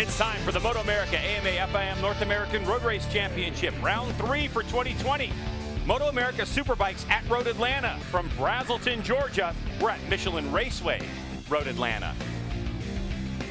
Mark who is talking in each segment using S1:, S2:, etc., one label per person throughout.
S1: It's time for the MotoAmerica AMA FIM North American Road Race Championship, round 3 for 2020. MotoAmerica Superbikes at Road Atlanta from Braselton, Georgia. We're at Michelin Raceway Road Atlanta.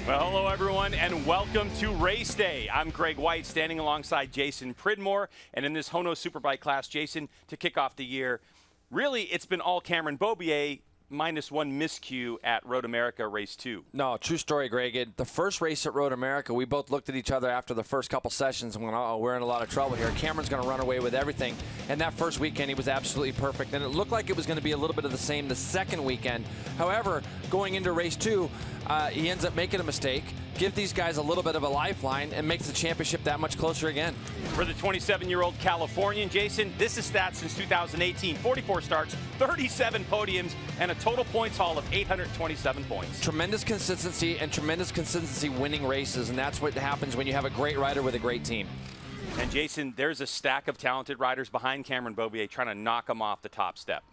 S1: Well, hello everyone, and welcome to Race Day. I'm Greg White, standing alongside Jason Pridmore, and in this HONOS Superbike class, Jason, to kick off the year, really, it's been all Cameron Beaubier, minus one miscue at Road America Race 2.
S2: No, true story, Greg. The first race at Road America, we both looked at each other after the first couple sessions and went, oh, we're in a lot of trouble here. Cameron's going to run away with everything. And that first weekend, he was absolutely perfect. And it looked like it was going to be a little bit of the same the second weekend. However, going into race 2, he ends up making a mistake, give these guys a little bit of a lifeline, and makes the championship that much closer again.
S1: For the 27-year-old Californian, Jason, this is stats since 2018. 44 starts, 37 podiums, and a total points haul of 827 points.
S2: Tremendous consistency winning races, and that's what happens when you have a great rider with a great team.
S1: And Jason, there's a stack of talented riders behind Cameron Beaubier trying to knock him off the top step.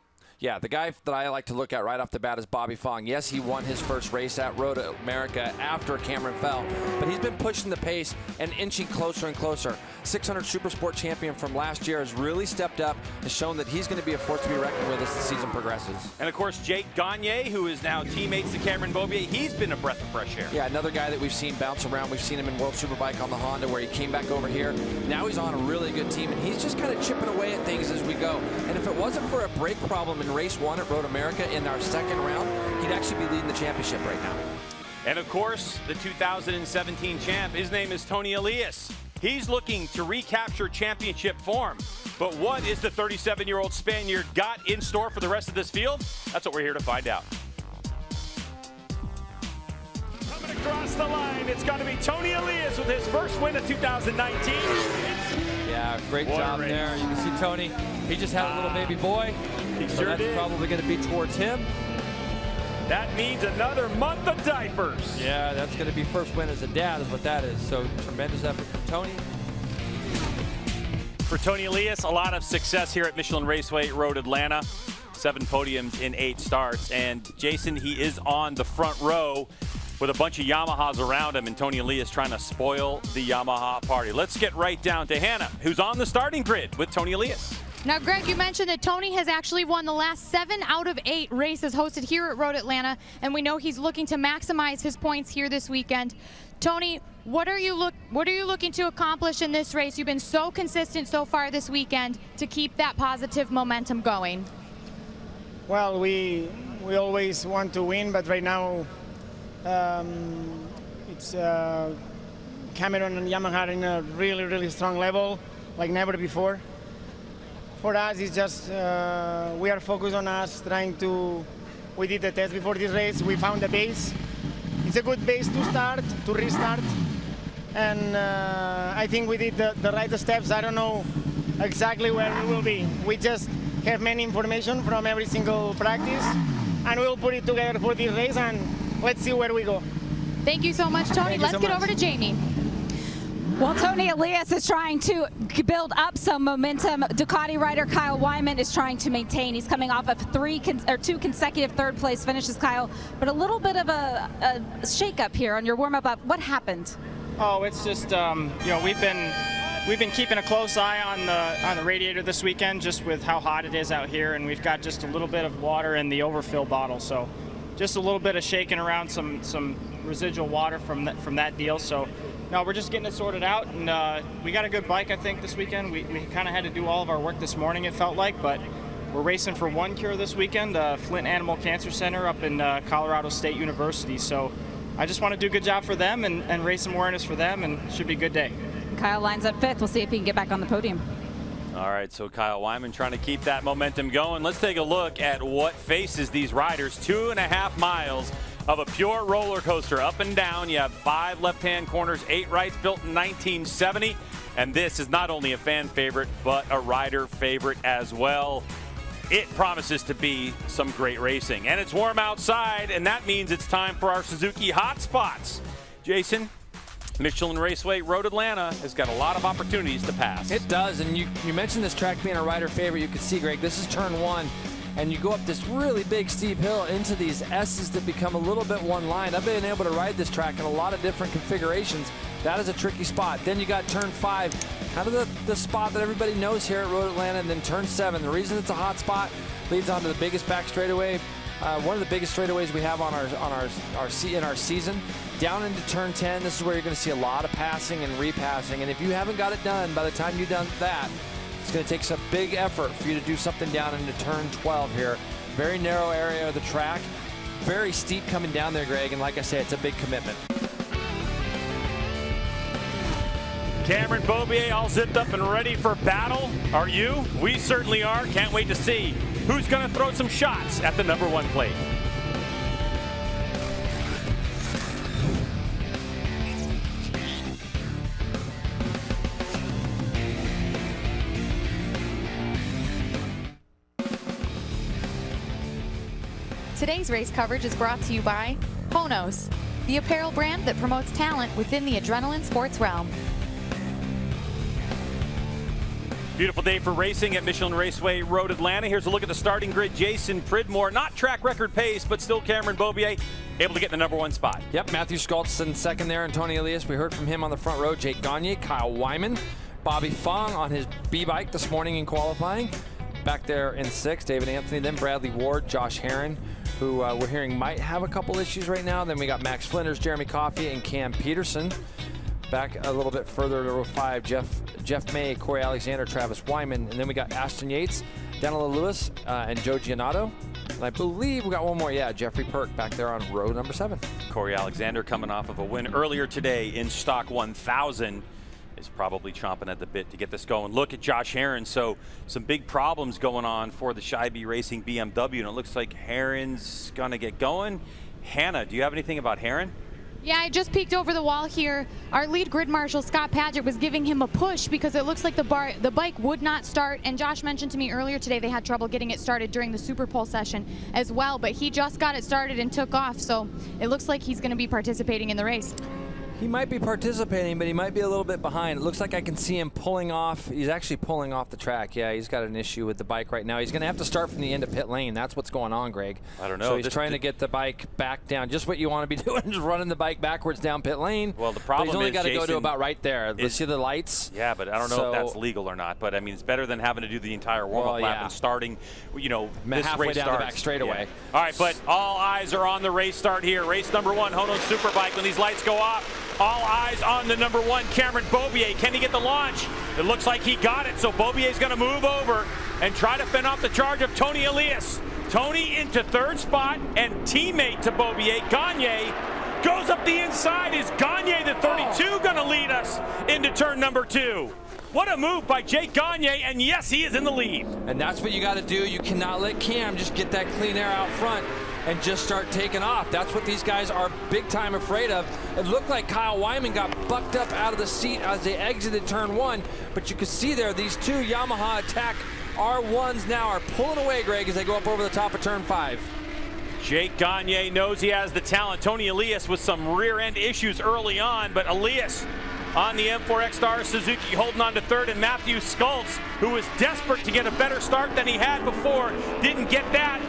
S2: Yeah, the guy that I like to look at right off the bat is Bobby Fong. Yes, he won his first race at Road America after Cameron fell, but he's been pushing the pace and inching closer and closer. 600 Super Sport champion from last year has really stepped up and shown that he's going to be a force to be reckoned with as the season progresses.
S1: And of course, Jake Gagne, who is now teammates to Cameron Beaubier, he's been a breath of fresh air.
S2: Yeah, another guy that we've seen bounce around. We've seen him in World Superbike on the Honda where he came back over here. Now he's on a really good team, and he's just kind of chipping away at things as we go. And if it wasn't for a brake problem in race 1 at Road America in our second round, he'd actually be leading the championship right now.
S1: And of course, the 2017 champ, his name is Tony Elias. He's looking to recapture championship form. But what is the 37-year-old Spaniard got in store for the rest of this field? That's what we're here to find out. Coming across the line, it's got to be Tony Elias with his first win of 2019.
S3: Yeah, great job there. You can see Tony, he just had a little baby boy. So that's probably going to be towards him.
S1: That means another month of diapers.
S3: Yeah, that's going to be first win as a dad is what that is. So tremendous effort from Tony.
S1: For Tony Elias, a lot of success here at Michelin Raceway Road Atlanta. 7 podiums in 8 starts. And Jason, he is on the front row with a bunch of Yamahas around him, and Tony Elias trying to spoil the Yamaha party. Let's get right down to Hannah, who's on the starting grid with Tony Elias.
S4: Now, Greg, you mentioned that Tony has actually won the last 7 out of 8 races hosted here at Road Atlanta, and we know he's looking to maximize his points here this weekend. Tony, what are you looking to accomplish in this race? You've been so consistent so far this weekend to keep that positive momentum going.
S5: Well, we always want to win, but right now it's Cameron and Yamaha in a really, really strong level, like never before. For us, it's just we are focused on us trying to. We did the test before this race. We found the base. It's a good base to start, to restart, and I think we did the right steps. I don't know exactly where we will be. We just have many information from every single practice, and we'll put it together for this race, and let's see where we go.
S4: Thank you so much, Tony. Let's get over to Jamie.
S6: Well, Tony Elias is trying to build up some momentum. Ducati rider Kyle Wyman is trying to maintain. He's coming off of 2 consecutive third-place finishes, Kyle. But a little bit of a shake-up here on your warm-up. What happened?
S7: Oh, it's just you know, we've been keeping a close eye on the radiator this weekend, just with how hot it is out here, and we've got just a little bit of water in the overfill bottle. So just a little bit of shaking around some residual water from that deal. So. No, we're just getting it sorted out, and we got a good bike, I think, this weekend. We kind of had to do all of our work this morning, it felt like, but we're racing for One Cure this weekend, Flint Animal Cancer Center up in Colorado State University. So I just want to do a good job for them and raise some awareness for them, and it should be a good day.
S6: Kyle lines up 5th. We'll see if he can get back on the podium.
S1: All right, so Kyle Wyman trying to keep that momentum going. Let's take a look at what faces these riders. 2.5 miles of a pure roller coaster, up and down. You have 5 left-hand corners, 8 rights, built in 1970. And this is not only a fan favorite, but a rider favorite as well. It promises to be some great racing. And it's warm outside, and that means it's time for our Suzuki hot spots. Jason, Michelin Raceway Road Atlanta has got a lot of opportunities to pass.
S2: It does, and you mentioned this track being a rider favorite. You can see, Greg, this is turn 1. and you go up this really big steep hill into these S's that become a little bit one line. I've been able to ride this track in a lot of different configurations, That is a tricky spot. Then you got turn 5, kind of the spot that everybody knows here at Road Atlanta, and then turn 7. The reason it's a hot spot leads onto the biggest back straightaway, one of the biggest straightaways we have in our season. Down into turn 10, this is where you're going to see a lot of passing and repassing, and if you haven't got it done by the time you've done that, it's going to take some big effort for you to do something down into turn 12 here. Very narrow area of the track, very steep coming down there, Greg, and like I said, it's a big commitment.
S1: Cameron Beaubier all zipped up and ready for battle. Are you? We certainly are. Can't wait to see who's going to throw some shots at the #1 plate.
S8: Today's race coverage is brought to you by HONOS, the apparel brand that promotes talent within the adrenaline sports realm.
S1: Beautiful day for racing at Michelin Raceway Road Atlanta. Here's a look at the starting grid. Jason Pridmore, not track record pace, but still Cameron Beaubier able to get the #1 spot.
S2: Yep, Matthew Schultz in second there, and Tony Elias. We heard from him on the front row. Jake Gagne, Kyle Wyman, Bobby Fong on his B-bike this morning in qualifying. Back there in 6th, David Anthony, then Bradley Ward, Josh Herron, who we're hearing might have a couple issues right now. Then we got Max Flinders, Jeremy Coffey, and Cam Peterson. Back a little bit further to row 5, Jeff May, Corey Alexander, Travis Wyman, and then we got Ashton Yates, Daniela Lewis, and Joe Giannotto. And I believe we got one more, Jeffrey Perk back there on row number 7.
S1: Corey Alexander coming off of a win earlier today in Stock 1000 is probably chomping at the bit to get this going. Look at Josh Herron. So some big problems going on for the Scheibe Racing BMW, and it looks like Herron's going to get going. Hannah, do you have anything about Herron?
S4: Yeah, I just peeked over the wall here. Our lead grid marshal, Scott Padgett, was giving him a push because it looks like the bike would not start. And Josh mentioned to me earlier today they had trouble getting it started during the Super Pole session as well. But he just got it started and took off. So it looks like he's going to be participating in the race.
S2: He might be participating, but he might be a little bit behind. It looks like I can see him pulling off. He's actually pulling off the track. Yeah, he's got an issue with the bike right now. He's going to have to start from the end of pit lane. That's what's going on, Greg.
S1: I don't know.
S2: So he's trying to get the bike back down. Just what you want to be doing, just running the bike backwards down pit lane.
S1: Well, the problem
S2: is he's only got to
S1: Jason,
S2: go to about right there. Let's see the lights.
S1: Yeah, but I don't know if that's legal or not. But I mean, it's better than having to do the entire warm-up lap and starting, this
S2: halfway
S1: race
S2: down
S1: starts.
S2: the back straightaway.
S1: Yeah. All right, but all eyes are on the race start here. Race #1, HONOS Superbike. When these lights go off, all eyes on the #1, Cameron Beaubier. Can he get the launch? It looks like he got it, so Beaubier's going to move over and try to fend off the charge of Tony Elias. Tony into 3rd spot, and teammate to Beaubier, Gagne, goes up the inside. Is Gagne, the 32, going to lead us into turn #2? What a move by Jake Gagne, and yes, he is in the lead.
S2: And that's what you got to do. You cannot let Cam just get that clean air out front and just start taking off. That's what these guys are big time afraid of. It looked like Kyle Wyman got bucked up out of the seat as they exited turn 1, but you can see there these two Yamaha Attack R1s now are pulling away, Greg, as they go up over the top of turn 5.
S1: Jake Gagne knows he has the talent. Tony Elias with some rear end issues early on, but Elias on the M4X Suzuki holding on to 3rd, and Matthew Schultz, who was desperate to get a better start than he had before, didn't get that.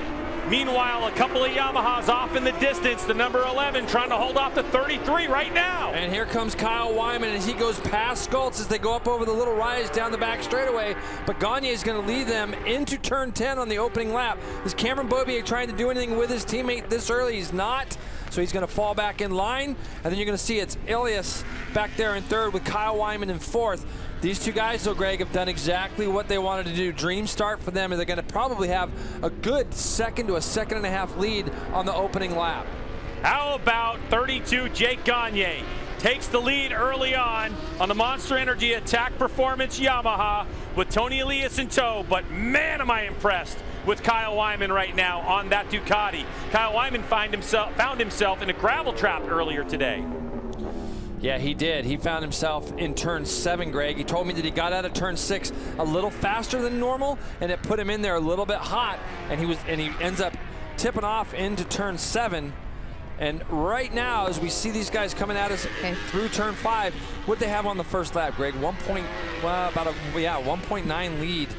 S1: Meanwhile, a couple of Yamahas off in the distance. The number 11 trying to hold off the 33 right now.
S2: And here comes Kyle Wyman as he goes past Schultz as they go up over the little rise down the back straightaway. But Gagne is going to lead them into turn 10 on the opening lap. Is Cameron Beaubier trying to do anything with his teammate this early? He's not. So he's going to fall back in line. And then you're going to see it's Elias back there in 3rd with Kyle Wyman in 4th. These two guys, though, Greg, have done exactly what they wanted to do. Dream start for them, and they're going to probably have a good 2nd to a 2.5 lead on the opening lap.
S1: How about 32 Jake Gagne? Takes the lead early on the Monster Energy Attack Performance Yamaha with Tony Elias in tow, but man, am I impressed with Kyle Wyman right now on that Ducati. Kyle Wyman found himself in a gravel trap earlier today.
S2: Yeah, he did. He found himself in turn 7, Greg. He told me that he got out of turn 6 a little faster than normal, and it put him in there a little bit hot, and he ends up tipping off into turn 7. And right now, as we see these guys coming at us through turn 5, what they have on the first lap, Greg? 1.9 lead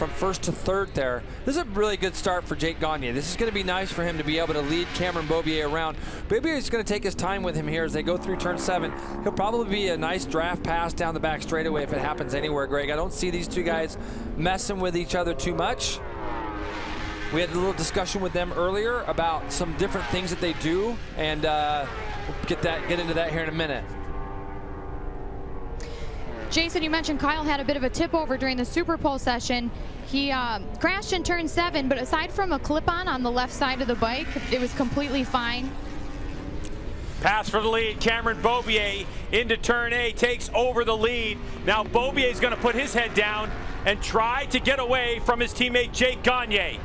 S2: from first to third there. This is a really good start for Jake Gagne. This is going to be nice for him to be able to lead Cameron Beaubier around. Beaubier is going to take his time with him here as they go through turn 7. He'll probably be a nice draft pass down the back straightaway if it happens anywhere, Greg. I don't see these two guys messing with each other too much. We had a little discussion with them earlier about some different things that they do, and we'll get into that here in a minute.
S4: Jason, you mentioned Kyle had a bit of a tip over during the Super Pole session. He crashed in turn 7, but aside from a clip-on the left side of the bike, it was completely fine.
S1: Pass for the lead. Cameron Beaubier into turn 8, takes over the lead. Now Beaubier is going to put his head down and try to get away from his teammate Jake Gagne.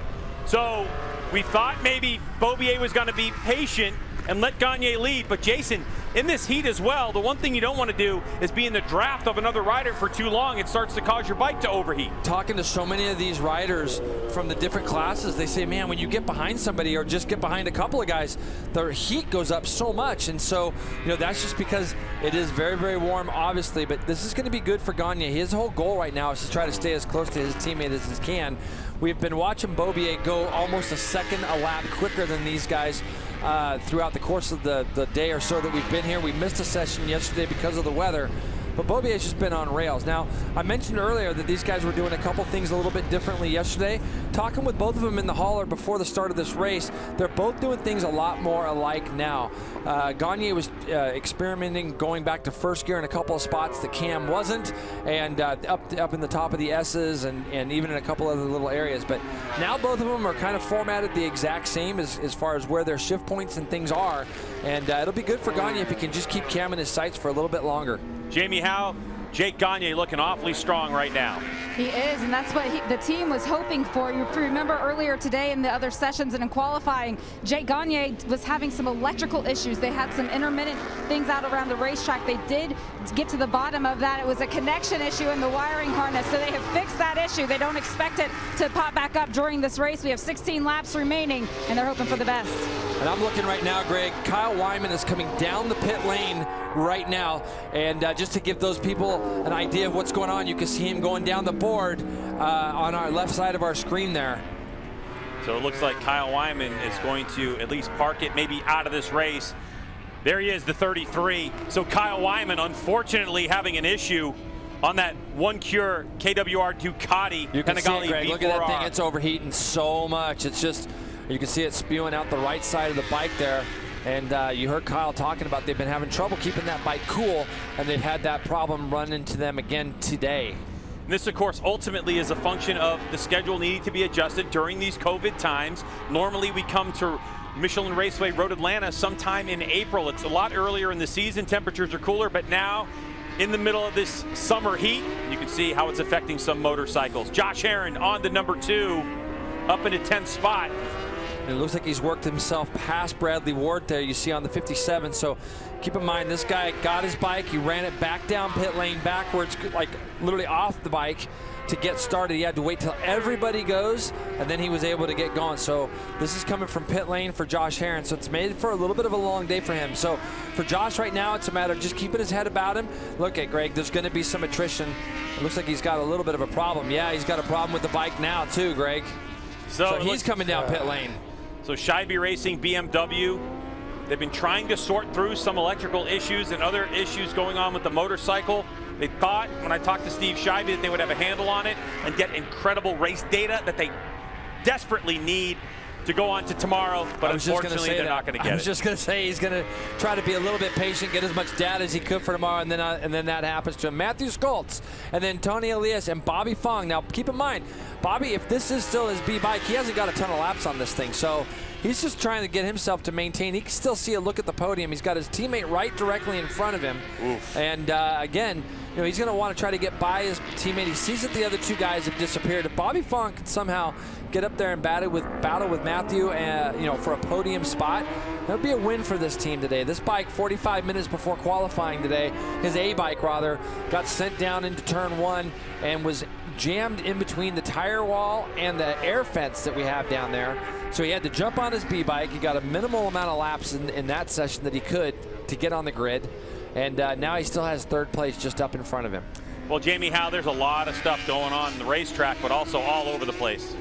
S1: So we thought maybe Beaubier was going to be patient and let Gagne lead, but Jason, in this heat as well, the one thing you don't want to do is be in the draft of another rider for too long. It starts to cause your bike to overheat.
S2: Talking to so many of these riders from the different classes, they say, man, when you get behind somebody or just get behind a couple of guys, their heat goes up so much. And so, you know, that's just because it is very, very warm, obviously, but this is going to be good for Gagne. His whole goal right now is to try to stay as close to his teammate as he can. We've been watching Beaubier go almost a second a lap quicker than these guys throughout the course of the day or so that we've been here. We missed a session yesterday because of the weather, but Beaubier's just been on rails. Now, I mentioned earlier that these guys were doing a couple things a little bit differently yesterday. Talking with both of them in the hauler before the start of this race, they're both doing things a lot more alike now. Gagne was experimenting going back to first gear in a couple of spots that Cam wasn't, and up in the top of the S's and even in a couple other little areas. But now both of them are kind of formatted the exact same as far as where their shift points and things are. And it'll be good for Gagne if he can just keep Cam in his sights for a little bit longer.
S1: Jamie Howe, Jake Gagne looking awfully strong right now.
S6: He is, and that's what the team was hoping for. You remember earlier today in the other sessions and in qualifying, Jake Gagne was having some electrical issues. They had some intermittent things out around the racetrack. They did get to the bottom of that. It was a connection issue in the wiring harness, so they have fixed that issue. They don't expect it to pop back up during this race. We have 16 laps remaining, and they're hoping for the best.
S2: And I'm looking right now, Greg, Kyle Wyman is coming down the pit lane right now, and just to give those people an idea of what's going on, you can see him going down the board on our left side of our screen there.
S1: So it looks like Kyle Wyman is going to at least park it maybe out of this race. There he is, the 33. So Kyle Wyman, unfortunately, having an issue on that one Cure KWR Ducati.
S2: You can see it, Greg.
S1: V4R.
S2: Look at that thing. It's overheating so much. It's just, you can see it spewing out the right side of the bike there. And you heard Kyle talking about they've been having trouble keeping that bike cool, and they've had that problem run into them again today.
S1: And this, of course, ultimately is a function of the schedule needing to be adjusted during these COVID times. Normally we come to Michelin Raceway Road Atlanta sometime in April. It's a lot earlier in the season. Temperatures are cooler, but now in the middle of this summer heat, you can see how it's affecting some motorcycles. Josh Herron on the number 2, up in the 10th spot.
S2: And it looks like he's worked himself past Bradley Ward there, you see on the 57. So keep in mind, this guy got his bike, he ran it back down pit lane backwards, like literally off the bike to get started. He had to wait till everybody goes, and then he was able to get going. So this is coming from pit lane for Josh Herron. So it's made for a little bit of a long day for him. So for Josh right now, it's a matter of just keeping his head about him. Look at Greg, there's going to be some attrition. It looks like he's got a little bit of a problem. Yeah, he's got a problem with the bike now too, Greg. So he's coming down pit lane.
S1: So Scheibe Racing, BMW, they've been trying to sort through some electrical issues and other issues going on with the motorcycle. They thought, when I talked to Steve Scheibe, that they would have a handle on it and get incredible race data that they desperately need to go on to tomorrow, but unfortunately they're not going to get it.
S2: I was just going to say he's going to try to be a little bit patient, get as much data as he could for tomorrow, and then that happens to him. Matthew Schultz, and then Tony Elias and Bobby Fong. Now keep in mind, Bobby, if this is still his B bike, he hasn't got a ton of laps on this thing, so he's just trying to get himself to maintain. He can still see a look at the podium. He's got his teammate right directly in front of him. Oof. And again, you know, he's going to want to try to get by his teammate. He sees that the other two guys have disappeared. If Bobby Fong can somehow get up there and battle with Matthew, you know, for a podium spot, that would be a win for this team today. This bike, 45 minutes before qualifying today, his A bike rather, got sent down into turn 1 and was jammed in between the tire wall and the air fence that we have down there. So he had to jump on his B bike. He got a minimal amount of laps in that session that he could to get on the grid. And now he still has third place just up in front of him.
S1: Well, Jamie Howe, there's a lot of stuff going on in the racetrack, but also all over the place.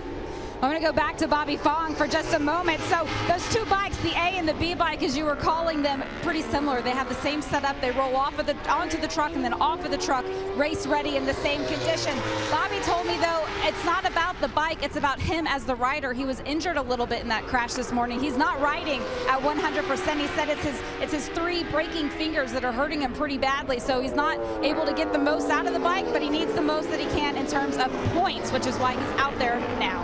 S6: I'm going to go back to Bobby Fong for just a moment. So those two bikes, the A and the B bike, as you were calling them, pretty similar. They have the same setup. They roll off of onto the truck and then off of the truck, race ready in the same condition. Bobby told me, though, it's not about the bike. It's about him as the rider. He was injured a little bit in that crash this morning. He's not riding at 100%. He said it's his 3 braking fingers that are hurting him pretty badly. So he's not able to get the most out of the bike, but he needs the most that he can in terms of points, which is why he's out there now.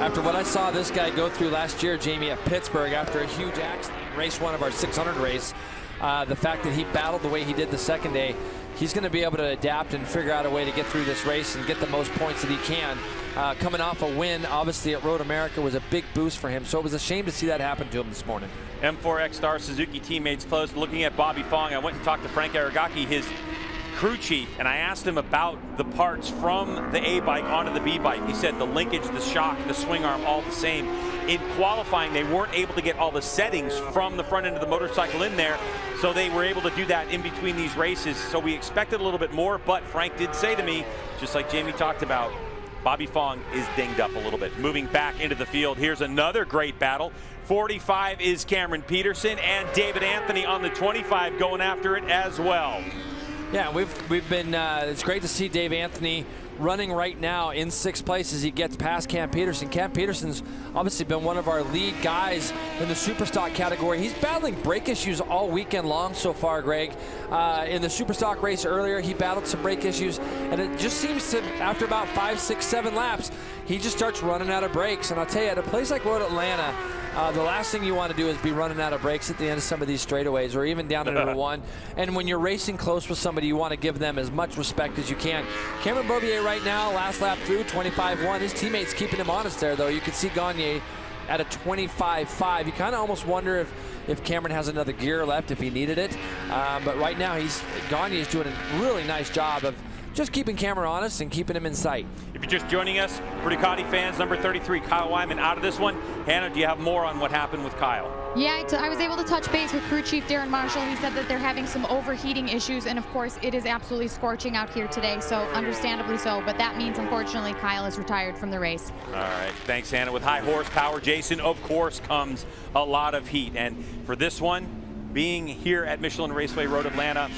S2: After what I saw this guy go through last year, Jamie, at Pittsburgh after a huge accident, race 1 of our 600 race, the fact that he battled the way he did the second day, he's going to be able to adapt and figure out a way to get through this race and get the most points that he can. Coming off a win, obviously, at Road America was a big boost for him, so it was a shame to see that happen to him this morning.
S1: M4X Star Suzuki teammates close. Looking at Bobby Fong, I went and talked to Frank Aragaki, his crew chief, and I asked him about the parts from the A bike onto the B bike. He said the linkage, the shock, the swing arm, all the same. In qualifying, they weren't able to get all the settings from the front end of the motorcycle in there, so they were able to do that in between these races. So we expected a little bit more, but Frank did say to me, just like Jamie talked about, Bobby Fong is dinged up a little bit. Moving back into the field, here's another great battle. 45 is Cameron Peterson, and David Anthony on the 25 going after it as well.
S2: Yeah, we've been, it's great to see Dave Anthony running right now in 6th place as he gets past Cam Peterson. Cam Peterson's obviously been one of our lead guys in the Superstock category. He's battling brake issues all weekend long so far, Greg. In the Superstock race earlier, he battled some brake issues, and it just seems to, after about 5, 6, 7 laps, he just starts running out of brakes. And I'll tell you, at a place like Road Atlanta, the last thing you want to do is be running out of brakes at the end of some of these straightaways or even down to number 1. And when you're racing close with somebody, you want to give them as much respect as you can. Cameron Beaubier right now, last lap through, 25-1. His teammates keeping him honest there, though. You can see Gagne at a 25-5. You kind of almost wonder if Cameron has another gear left, if he needed it. But right now, Gagne is doing a really nice job of just keeping Cameron honest and keeping him in sight.
S1: If you're just joining us, for Ducati fans, number 33, Kyle Wyman out of this one. Hannah, do you have more on what happened with Kyle?
S4: Yeah, I was able to touch base with crew chief Darren Marshall. He said that they're having some overheating issues, and of course it is absolutely scorching out here today, so understandably so, but that means unfortunately Kyle is retired from the race. All
S1: right, thanks Hannah. With high horsepower, Jason, of course comes a lot of heat, and for this one, being here at Michelin Raceway Road Atlanta,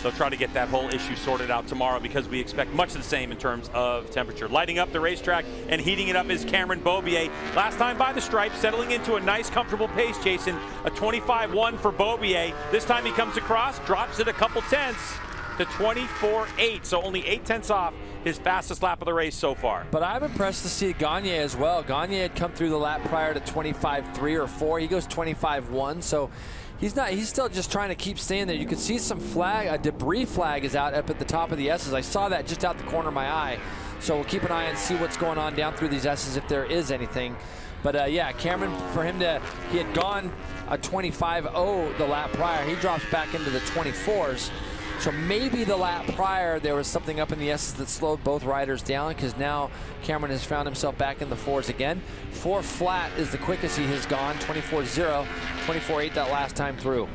S1: they'll try to get that whole issue sorted out tomorrow because we expect much the same in terms of temperature. Lighting up the racetrack and heating it up is Cameron Beaubier. Last time by the stripes, settling into a nice, comfortable pace, Jason. A 25-1 for Beaubier. This time he comes across, drops it a couple tenths to 24.8, so only 8 tenths off his fastest lap of the race so far.
S2: But I'm impressed to see Gagne as well. Gagne had come through the lap prior to 25.3 or 4. He goes 25.1, so he's still just trying to keep staying there. You can see some a debris flag is out up at the top of the S's. I saw that just out the corner of my eye. So we'll keep an eye and see what's going on down through these S's if there is anything. But yeah, Cameron, he had gone a 25.0 the lap prior. He drops back into the 24s. So maybe the lap prior there was something up in the S's that slowed both riders down, because now Cameron has found himself back in the 4s again. 4 flat is the quickest he has gone, 24.0, 24.8 that last time through.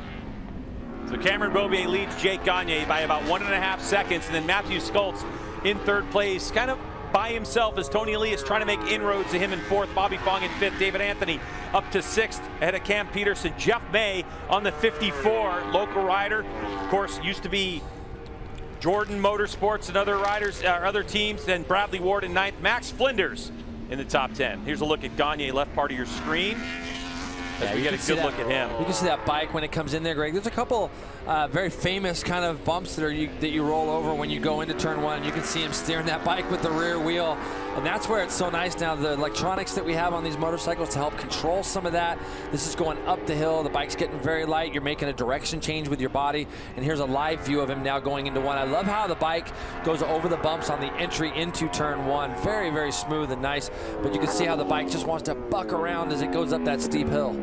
S1: So Cameron Beaubier leads Jake Gagne by about 1.5 seconds, and then Matthew Skultz in 3rd place, kind of by himself as Tony Elias trying to make inroads to him in 4th, Bobby Fong in 5th, David Anthony up to 6th ahead of Cam Peterson. Jeff May on the 54, local rider. Of course, used to be Jordan Motorsports and other riders, other teams, then Bradley Ward in 9th. Max Flinders in the top 10. Here's a look at Gagne, left part of your screen. As we get a good look at him.
S2: You can see that bike when it comes in there, Greg. There's a couple very famous kind of bumps that you roll over when you go into turn 1. You can see him steering that bike with the rear wheel. And that's where it's so nice now, the electronics that we have on these motorcycles to help control some of that. This is going up the hill. The bike's getting very light. You're making a direction change with your body. And here's a live view of him now going into 1. I love how the bike goes over the bumps on the entry into turn 1. Very, very smooth and nice. But you can see how the bike just wants to buck around as it goes up that steep hill.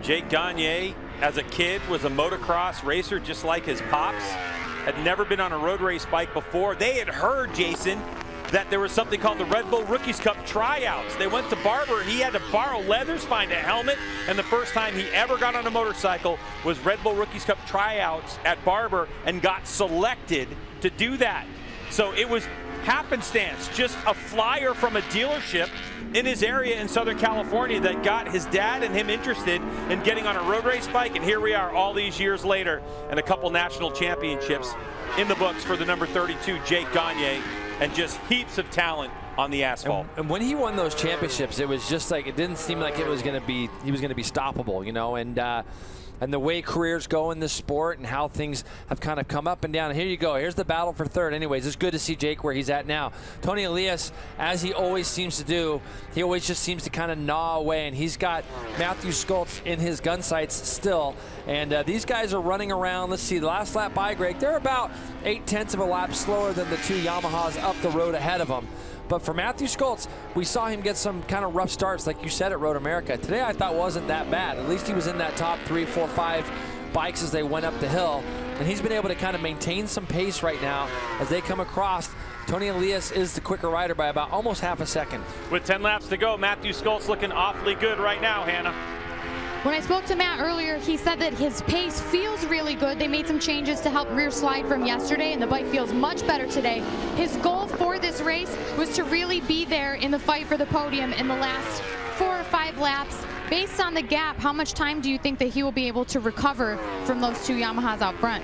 S1: Jake Gagne, as a kid, was a motocross racer just like his pops. Had never been on a road race bike before. They had heard, Jason, that there was something called the Red Bull Rookies Cup tryouts. They went to Barber, and he had to borrow leathers, find a helmet, and the first time he ever got on a motorcycle was Red Bull Rookies Cup tryouts at Barber, and got selected to do that. So it was happenstance, just a flyer from a dealership in his area in Southern California that got his dad and him interested in getting on a road race bike, and here we are all these years later, and a couple national championships in the books for the number 32 Jake Gagne, and just heaps of talent on the asphalt.
S2: And when he won those championships, it was just like, it didn't seem like it was going to be, he was going to be stoppable, you know, and the way careers go in this sport and how things have kind of come up and down. And here you go. Here's the battle for third. Anyways, it's good to see Jake where he's at now. Tony Elias, as he always seems to do, he always just seems to kind of gnaw away, and he's got Matthew Schultz in his gun sights still. And these guys are running around. Let's see, the last lap by Greg, they're about 0.8 of a lap slower than the two Yamahas up the road ahead of them. But for Matthew Schultz, we saw him get some kind of rough starts, like you said, at Road America. Today I thought wasn't that bad. At least he was in that top 3, 4, 5 bikes as they went up the hill. And he's been able to kind of maintain some pace right now as they come across. Tony Elias is the quicker rider by about almost half a second.
S1: With 10 laps to go, Matthew Schultz looking awfully good right now, Hannah.
S4: When I spoke to Matt earlier, he said that his pace feels really good. They made some changes to help rear slide from yesterday, and the bike feels much better today. His goal for this race was to really be there in the fight for the podium in the last 4 or 5 laps. Based on the gap, how much time do you think that he will be able to recover from those two Yamahas out front?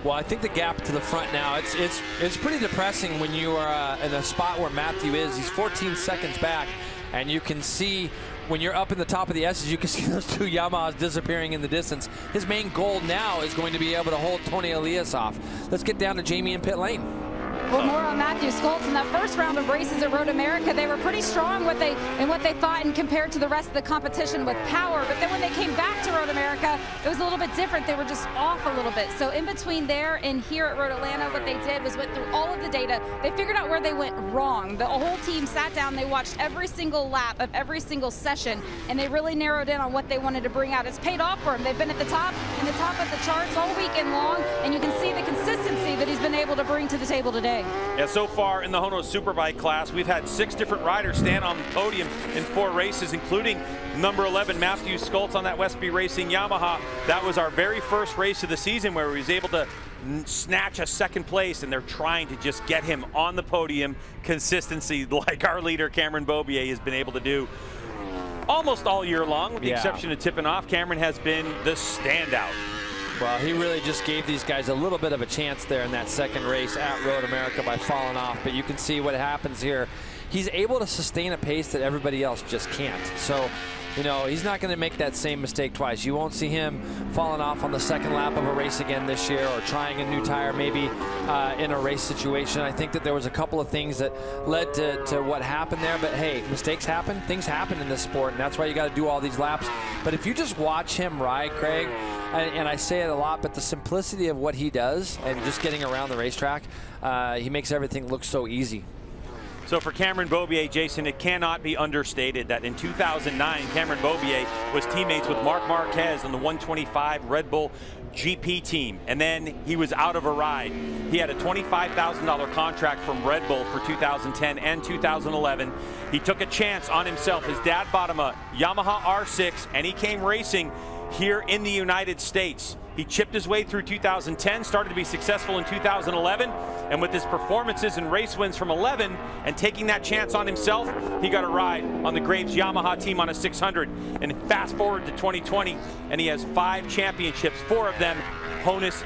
S2: Well, I think the gap to the front now, it's pretty depressing when you are in a spot where Matthew is. He's 14 seconds back, and you can see when you're up in the top of the S's, you can see those two Yamahas disappearing in the distance. His main goal now is going to be able to hold Tony Elias off. Let's get down to Jamie in pit lane.
S6: Well, more on Matthew Schultz. In that first round of races at Road America, they were pretty strong what they thought and compared to the rest of the competition with power. But then when they came back to Road America, it was a little bit different. They were just off a little bit. So in between there and here at Road Atlanta, what they did was went through all of the data. They figured out where they went wrong. The whole team sat down, they watched every single lap of every single session, and they really narrowed in on what they wanted to bring out. It's paid off for them. They've been at the top and the top of the charts all weekend long, and you can see the consistency that he's been able to bring to the table today.
S1: Yeah, so far in the HONOS Superbike class, we've had 6 different riders stand on the podium in 4 races, including number 11, Matthew Schultz on that Westby Racing Yamaha. That was our very first race of the season where he was able to snatch a second place, and they're trying to just get him on the podium. Consistency, like our leader, Cameron Beaubier, has been able to do almost all year long, with the exception of tipping off. Cameron has been the standout.
S2: Well, he really just gave these guys a little bit of a chance there in that second race at Road America by falling off. But you can see what happens here. He's able to sustain a pace that everybody else just can't. So, you know, he's not going to make that same mistake twice. You won't see him falling off on the second lap of a race again this year, or trying a new tire maybe in a race situation. I think that there was a couple of things that led to what happened there. But hey, mistakes happen. Things happen in this sport, and that's why you got to do all these laps. But if you just watch him ride, Craig, and I say it a lot, but the simplicity of what he does and just getting around the racetrack, he makes everything look so easy.
S1: So for Cameron Beaubier, Jason, it cannot be understated that in 2009, Cameron Beaubier was teammates with Marc Marquez on the 125 Red Bull GP team, and then he was out of a ride. He had a $25,000 contract from Red Bull for 2010 and 2011. He took a chance on himself. His dad bought him a Yamaha R6, and he came racing here in the United States. He chipped his way through 2010, started to be successful in 2011, and with his performances and race wins from 11 and taking that chance on himself, he got a ride on the Graves Yamaha team on a 600. And fast forward to 2020, and he has 5 championships, 4 of them HONOS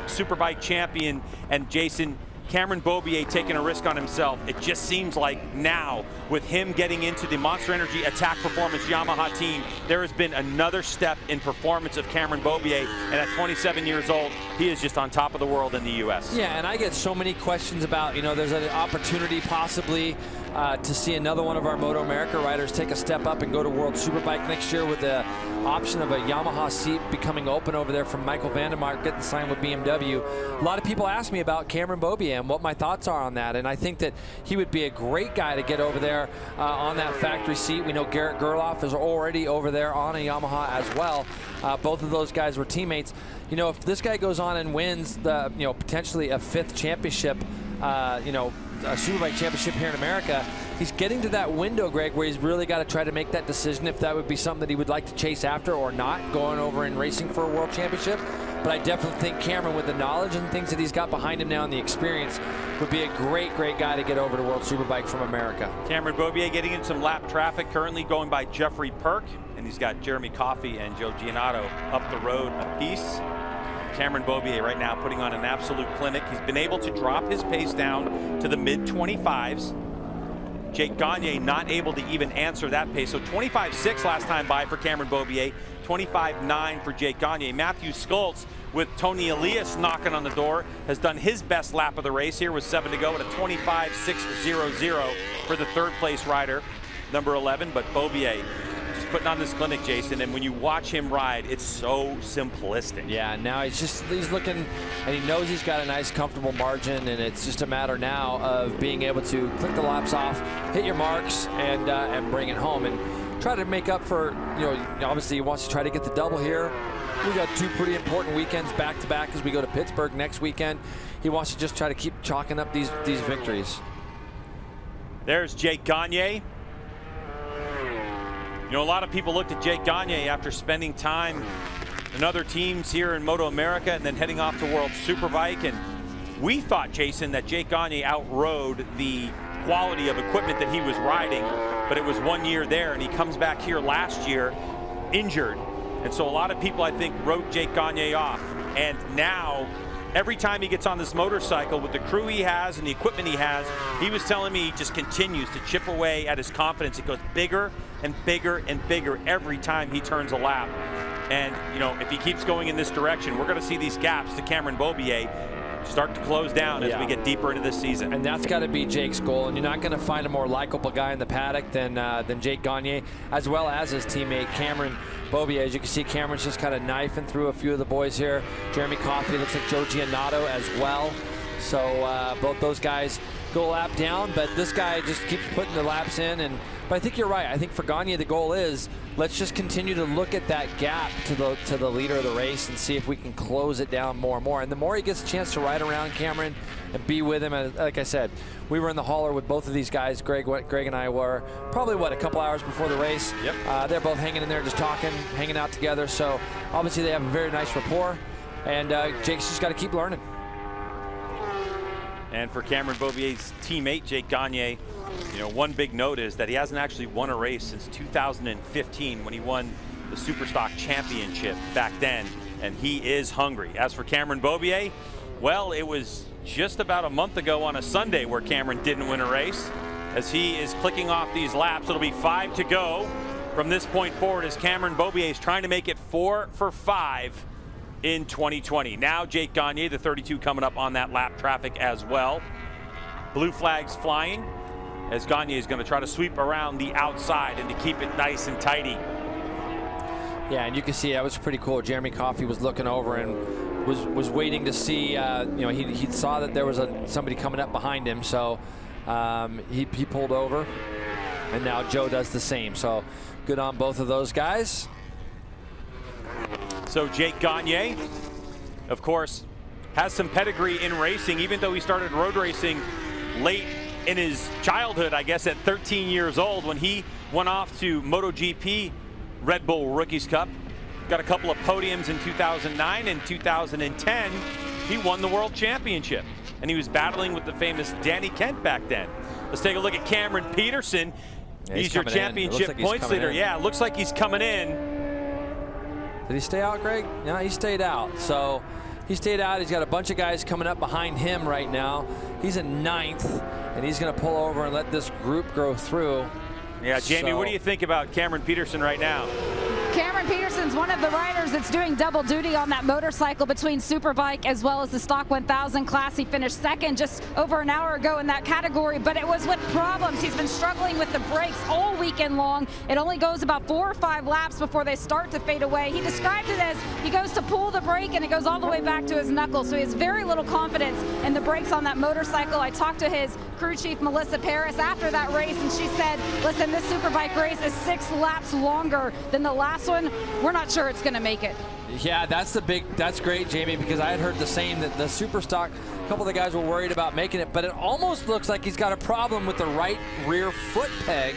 S1: Superbike champion. And Jason, Cameron Beaubier taking a risk on himself. It just seems like now, with him getting into the Monster Energy Attack Performance Yamaha team, there has been another step in performance of Cameron Beaubier, and at 27 years old, he is just on top of the world in the U.S.
S2: Yeah, and I get so many questions about, you know, there's an opportunity possibly to see another one of our MotoAmerica riders take a step up and go to World Superbike next year, with the option of a Yamaha seat becoming open over there from Michael Vandermark getting signed with BMW. A lot of people ask me about Cameron Beaubier and what my thoughts are on that, and I think that he would be a great guy to get over there on that factory seat. We know Garrett Gerloff is already over there on a Yamaha as well. Both of those guys were teammates. You know, if this guy goes on and wins the, you know, potentially a 5th championship, you know, Superbike Championship here in America. He's getting to that window, Greg, where he's really got to try to make that decision if that would be something that he would like to chase after or not, going over and racing for a world championship. But I definitely think Cameron, with the knowledge and things that he's got behind him now and the experience, would be a great guy to get over to World Superbike from America.
S1: Cameron Beaubier getting in some lap traffic, currently going by Jeffrey Perk, and he's got Jeremy Coffey and Joe Giannato up the road apiece. Cameron Beaubier right now putting on an absolute clinic. He's been able to drop his pace down to the mid-25s. Jake Gagne not able to even answer that pace. So 25.6 last time by for Cameron Beaubier, 25.9 for Jake Gagne. Matthew Skultz with Tony Elias knocking on the door has done his best lap of the race here with 7 to go at a 25.600 for the third place rider, number 11. But Beaubier just putting on this clinic, Jason, and when you watch him ride, it's so simplistic.
S2: Yeah, now he's looking, and he knows he's got a nice comfortable margin, and it's just a matter now of being able to click the laps off, hit your marks, and bring it home and try to make up for, obviously he wants to try to get the double here. We got 2 pretty important weekends back to back as we go to Pittsburgh next weekend. He wants to just try to keep chalking up these victories.
S1: There's Jake Gagne. A lot of people looked at Jake Gagne after spending time in other teams here in MotoAmerica and then heading off to World Superbike. And we thought, Jason, that Jake Gagne outrode the quality of equipment that he was riding, but it was 1 year there, and he comes back here last year injured. And so a lot of people, I think, wrote Jake Gagne off. And now, every time he gets on this motorcycle with the crew he has and the equipment he has, he was telling me he just continues to chip away at his confidence. It goes bigger and bigger and bigger every time he turns a lap. And, if he keeps going in this direction, we're going to see these gaps to Cameron Beaubier start to close down as we get deeper into this season.
S2: And that's got to be Jake's goal. And you're not going to find a more likable guy in the paddock than Jake Gagne, as well as his teammate Cameron Beaubier. As you can see, Cameron's just kind of knifing through a few of the boys here. Jeremy Coffey, looks like Joe Giannato as well. So both those guys go a lap down, but this guy just keeps putting the laps in. But I think you're right. I think for Gagne, the goal is let's just continue to look at that gap to the leader of the race and see if we can close it down more and more. And the more he gets a chance to ride around Cameron and be with him, and like I said, we were in the hauler with both of these guys. Greg and I were probably, a couple hours before the race.
S1: Yep.
S2: They're both hanging in there just talking, hanging out together. So obviously they have a very nice rapport, and Jake's just got to keep learning.
S1: And for Cameron Beaubier's teammate, Jake Gagne, one big note is that he hasn't actually won a race since 2015 when he won the Superstock Championship back then, and he is hungry. As for Cameron Beaubier, well, it was just about a month ago on a Sunday where Cameron didn't win a race. As he is clicking off these laps, it'll be 5 to go from this point forward as Cameron Beaubier is trying to make it 4 for 5 in 2020. Now Jake Gagne, the 32, coming up on that lap traffic as well. Blue flags flying as Gagne is going to try to sweep around the outside and to keep it nice and tidy.
S2: Yeah, and you can see that was pretty cool. Jeremy Coffey was looking over and was waiting to see. He saw that there was somebody coming up behind him, so he pulled over, and now Joe does the same. So good on both of those guys.
S1: So Jake Gagne, of course, has some pedigree in racing, even though he started road racing late in his childhood, I guess at 13 years old when he went off to MotoGP Red Bull Rookies Cup. Got a couple of podiums in 2009 and 2010. He won the World Championship, and he was battling with the famous Danny Kent back then. Let's take a look at Cameron Peterson.
S2: Yeah,
S1: he's your championship points leader. Yeah, looks like he's coming in.
S2: Did he stay out, Greg? No, he stayed out. So he stayed out. He's got a bunch of guys coming up behind him right now. He's in 9th, and he's going to pull over and let this group go through.
S1: Yeah, Jamie, what do you think about Cameron Peterson right now?
S6: Cameron Peterson's one of the riders that's doing double duty on that motorcycle between Superbike as well as the Stock 1000 class. He finished second just over an hour ago in that category, but it was with problems. He's been struggling with the brakes all weekend long. It only goes about 4 or 5 laps before they start to fade away. He described it as he goes to pull the brake and it goes all the way back to his knuckles, so he has very little confidence in the brakes on that motorcycle. I talked to his crew chief, Melissa Paris, after that race, and she said, listen, this Superbike race is 6 laps longer than the last one. We're not sure it's going to make it.
S2: Yeah, that's great, Jamie, because I had heard the same, that the Superstock A couple of the guys were worried about making it, but it almost looks like he's got a problem with the right rear foot peg.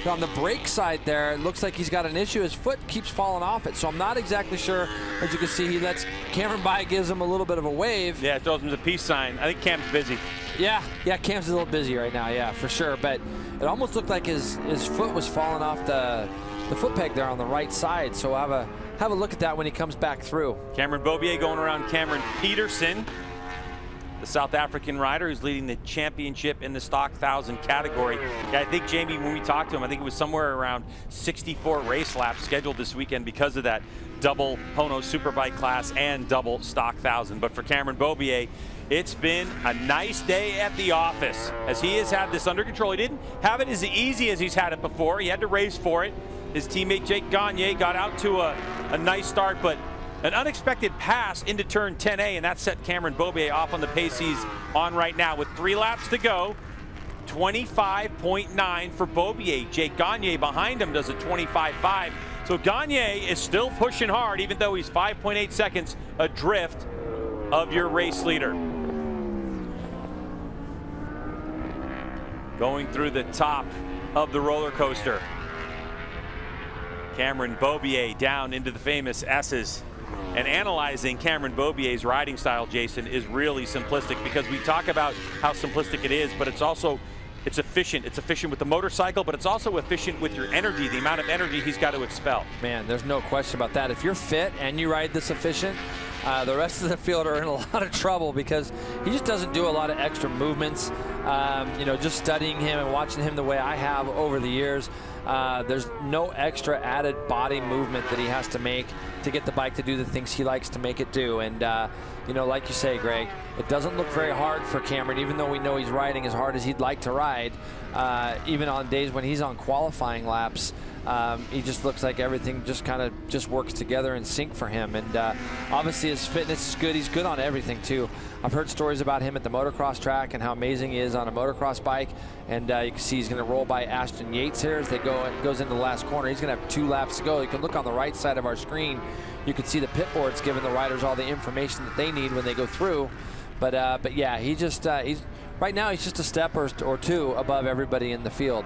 S2: On the brake side there, it looks like he's got an issue. His foot keeps falling off it, so I'm not exactly sure. As you can see, he lets Cameron by, gives him a little bit of a wave.
S1: Yeah, throws him the peace sign. I think Cam's busy.
S2: Yeah, Cam's a little busy right now, yeah, for sure. But it almost looked like his foot was falling off the foot peg there on the right side. So have a look at that when he comes back through.
S1: Cameron Beaubier going around Cameron Peterson, the South African rider who's leading the championship in the stock 1,000 category. Yeah, I think, Jamie, when we talked to him, I think it was somewhere around 64 race laps scheduled this weekend because of that double HONOS Superbike class and double stock 1,000. But for Cameron Beaubier, it's been a nice day at the office as he has had this under control. He didn't have it as easy as he's had it before. He had to race for it. His teammate Jake Gagne got out to a nice start, but an unexpected pass into turn 10A, and that set Cameron Beaubier off on the pace he's on right now. With 3 laps to go, 25.9 for Beaubier. Jake Gagne behind him does a 25.5. So Gagne is still pushing hard, even though he's 5.8 seconds adrift of your race leader. Going through the top of the roller coaster. Cameron Beaubier down into the famous S's. And analyzing Cameron Beaubier's riding style, Jason, is really simplistic because we talk about how simplistic it is, but it's efficient. It's efficient with the motorcycle, but it's also efficient with your energy, the amount of energy he's got to expel.
S2: Man, there's no question about that. If you're fit and you ride this efficient, the rest of the field are in a lot of trouble because he just doesn't do a lot of extra movements. Just studying him and watching him the way I have over the years, there's no extra added body movement that he has to make to get the bike to do the things he likes to make it do. And, like you say, Greg, it doesn't look very hard for Cameron, even though we know he's riding as hard as he'd like to ride. Even on days when he's on qualifying laps, he just looks like everything just works together in sync for him. And obviously his fitness is good. He's good on everything too. I've heard stories about him at the motocross track and how amazing he is on a motocross bike. And you can see he's going to roll by Ashton Yates here as it goes into the last corner. He's going to have 2 laps to go. You can look on the right side of our screen. You can see the pit boards giving the riders all the information that they need when they go through. But yeah, he's right now he's just a step or 2 above everybody in the field.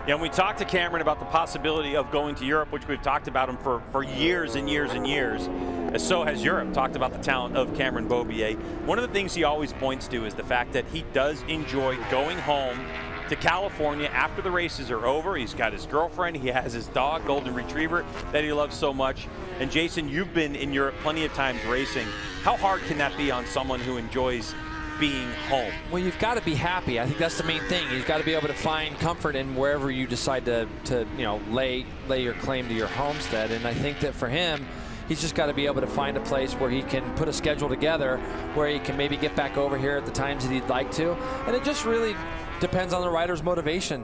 S1: Yeah, and we talked to Cameron about the possibility of going to Europe, which we've talked about him for years and years and years. So has Europe talked about the talent of Cameron Beaubier. One of the things he always points to is the fact that he does enjoy going home to California after the races are over. He's got his girlfriend, he has his dog, Golden Retriever, that he loves so much. And Jason, you've been in Europe plenty of times racing. How hard can that be on someone who enjoys being home?
S2: Well, you've got to be happy. I think that's the main thing. You've got to be able to find comfort in wherever you decide to lay your claim to your homestead. And I think that for him, he's just got to be able to find a place where he can put a schedule together where he can maybe get back over here at the times that he'd like to. And it just really depends on the rider's motivation.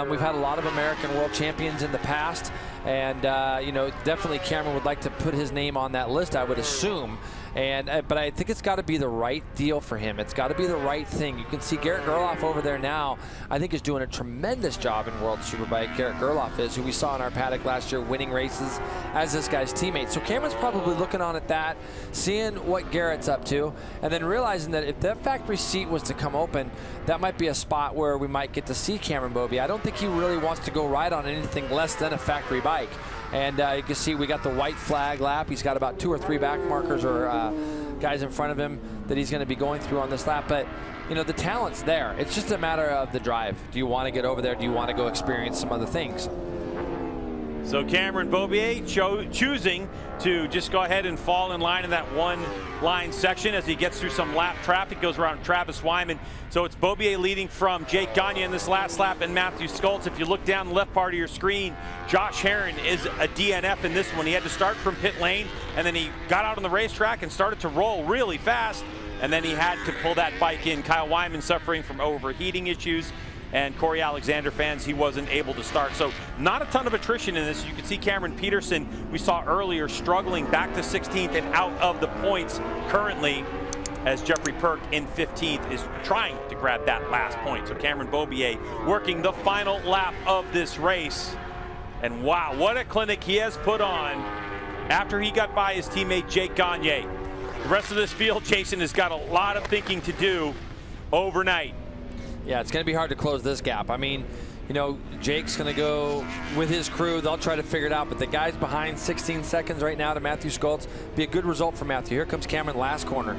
S2: We've had a lot of American world champions in the past, and definitely Cameron would like to put his name on that list, I would assume. But I think it's got to be the right deal for him. It's got to be the right thing. You can see Garrett Gerloff over there now, I think is doing a tremendous job in World Superbike. Garrett Gerloff is, who we saw in our paddock last year, winning races as this guy's teammate. So Cameron's probably looking on at that, seeing what Garrett's up to, and then realizing that if that factory seat was to come open, that might be a spot where we might get to see Cameron Beaubier. I don't think he really wants to go ride on anything less than a factory bike. And you can see we got the white flag lap. He's got about 2 or 3 back markers or guys in front of him that he's going to be going through on this lap. But, the talent's there. It's just a matter of the drive. Do you want to get over there? Do you want to go experience some other things?
S1: So Cameron Beaubier choosing to just go ahead and fall in line in that one-line section as he gets through some lap traffic, goes around Travis Wyman. So it's Beaubier leading from Jake Gagne in this last lap and Matthew Schultz. If you look down the left part of your screen, Josh Herron is a DNF in this one. He had to start from pit lane, and then he got out on the racetrack and started to roll really fast, and then he had to pull that bike in. Kyle Wyman suffering from overheating issues. And Corey Alexander fans, he wasn't able to start. So not a ton of attrition in this. You can see Cameron Peterson, we saw earlier, struggling back to 16th and out of the points currently, as Jeffrey Perk in 15th is trying to grab that last point. So Cameron Beaubier working the final lap of this race. And wow, what a clinic he has put on after he got by his teammate Jake Gagne. The rest of this field, Jason, has got a lot of thinking to do overnight.
S2: Yeah, it's going to be hard to close this gap. I mean, you know, Jake's going to go with his crew. They'll try to figure it out. But the guys behind 16 seconds right now to Matthew Schultz, be a good result for Matthew. Here comes Cameron, last corner.